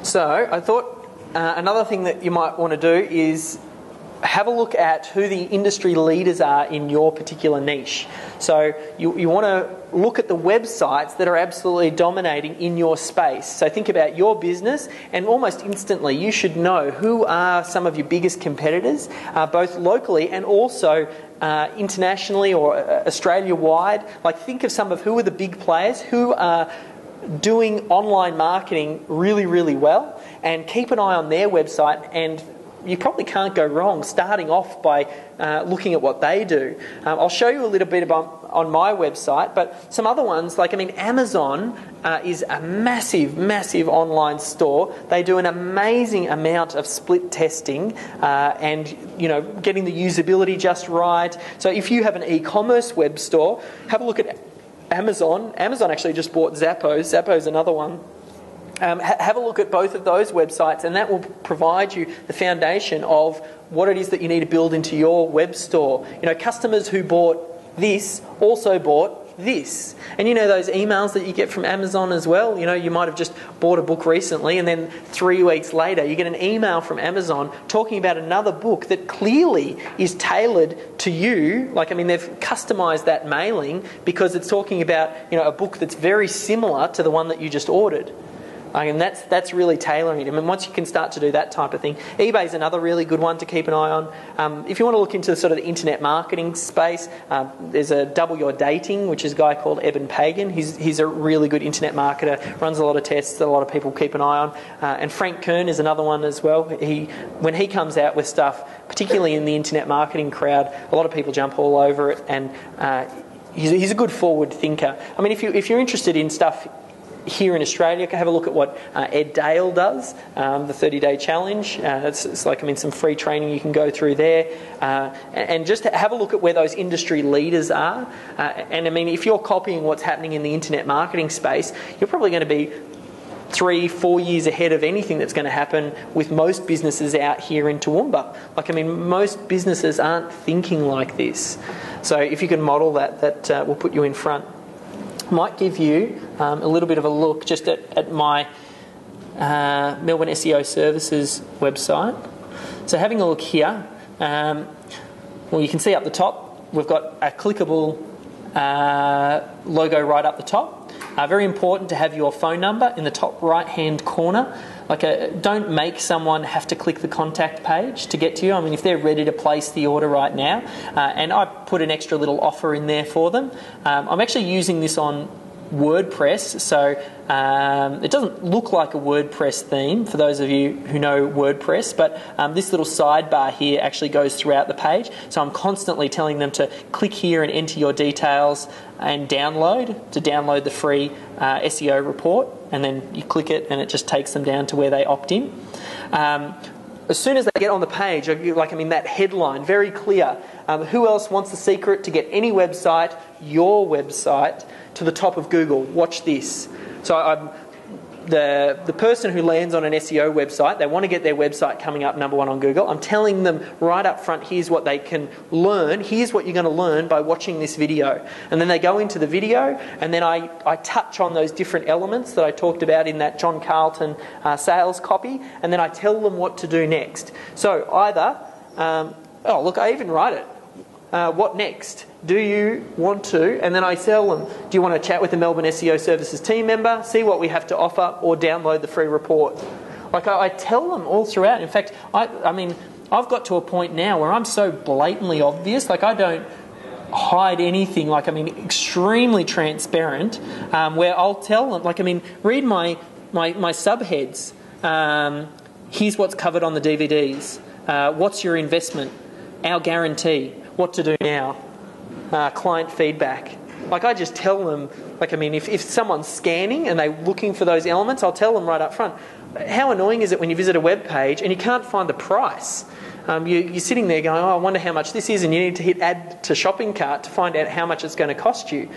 So I thought another thing that you might want to do is have a look at who the industry leaders are in your particular niche. So you want to look at the websites that are absolutely dominating in your space. So think about your business, and almost instantly you should know who are some of your biggest competitors, both locally and also internationally or Australia-wide. Like, think of some of who are the big players, who are doing online marketing really, really well, and keep an eye on their website, and you probably can't go wrong starting off by looking at what they do. I'll show you a little bit on my website, but some other ones, like, Amazon is a massive, massive online store. They do an amazing amount of split testing and, getting the usability just right. So if you have an e-commerce web store, have a look at Amazon. Amazon actually just bought Zappos. Zappos another one. Have a look at both of those websites, and that will provide you the foundation of what it is that you need to build into your web store. Customers who bought this also bought this. And those emails that you get from Amazon as well, you might have just bought a book recently, and then 3 weeks later you get an email from Amazon talking about another book that clearly is tailored to you. They've customized that mailing because it's talking about, a book that's very similar to the one that you just ordered. And that's really tailoring it. Once you can start to do that type of thing. eBay is another really good one to keep an eye on. If you want to look into sort of the internet marketing space, there's a Double Your Dating, which is a guy called Eben Pagan. He's a really good internet marketer, runs a lot of tests that a lot of people keep an eye on. And Frank Kern is another one as well. When he comes out with stuff, particularly in the internet marketing crowd, a lot of people jump all over it, and he's a good forward thinker. If you're interested in stuff here in Australia, have a look at what Ed Dale does, the 30-day challenge. It's like, some free training you can go through there. And just have a look at where those industry leaders are. If you're copying what's happening in the internet marketing space, you're probably going to be 3-4 years ahead of anything that's going to happen with most businesses out here in Toowoomba. Most businesses aren't thinking like this. So if you can model that will put you in front. Might give you a little bit of a look just at my Melbourne SEO Services website. So having a look here, you can see up the top we've got a clickable logo right up the top. Very important to have your phone number in the top right hand corner. Don't make someone have to click the contact page to get to you. If they're ready to place the order right now, and I put an extra little offer in there for them. I'm actually using this on WordPress, so it doesn't look like a WordPress theme for those of you who know WordPress, but this little sidebar here actually goes throughout the page, so I'm constantly telling them to click here and enter your details and download the free SEO report, and then you click it and it just takes them down to where they opt in. As soon as they get on the page, that headline, very clear. Who else wants the secret to get any website, your website, to the top of Google? Watch this. So the person who lands on an SEO website, they want to get their website coming up number 1 on Google. I'm telling them right up front, here's what they can learn. Here's what you're going to learn by watching this video. And then they go into the video, and then I touch on those different elements that I talked about in that John Carlton sales copy, and then I tell them what to do next. So either, I even write it. What next? Do you want to? And then I tell them, do you want to chat with the Melbourne SEO Services team member, see what we have to offer, or download the free report? I tell them all throughout. In fact, I've got to a point now where I'm so blatantly obvious. I don't hide anything. Extremely transparent. Where I'll tell them, read my subheads. Here's what's covered on the DVDs. What's your investment? Our guarantee. What to do now? Client feedback. I just tell them, if someone's scanning and they're looking for those elements, I'll tell them right up front. How annoying is it when you visit a web page and you can't find the price? You're sitting there going, I wonder how much this is, and you need to hit add to shopping cart to find out how much it's going to cost you.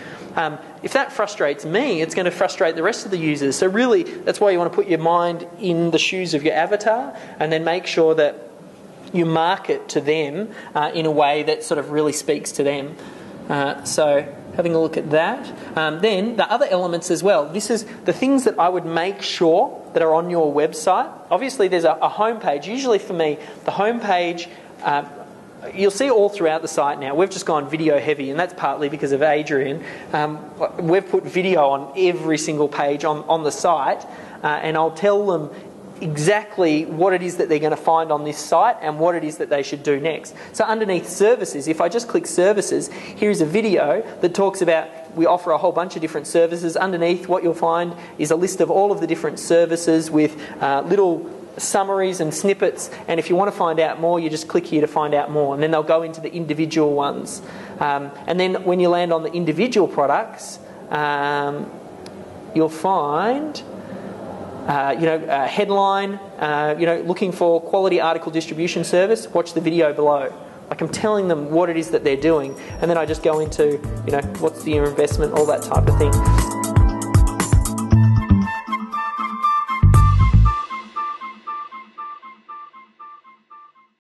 If that frustrates me, it's going to frustrate the rest of the users. So really, that's why you want to put your mind in the shoes of your avatar, and then make sure that you market to them in a way that sort of really speaks to them. So having a look at that. Then the other elements as well. This is the things that I would make sure that are on your website. Obviously, there's a home page. Usually for me, the home page, you'll see all throughout the site now. We've just gone video heavy, and that's partly because of Adrian. We've put video on every single page on the site, and I'll tell them exactly what it is that they're going to find on this site and what it is that they should do next. So underneath services, if I just click services, here's a video that talks about, we offer a whole bunch of different services. Underneath, what you'll find is a list of all of the different services with little summaries and snippets, and if you want to find out more, you just click here to find out more, and then they'll go into the individual ones. And then when you land on the individual products, you'll find headline, looking for quality article distribution service, watch the video below. Like, I'm telling them what it is that they're doing, and then I just go into, what's the investment, all that type of thing.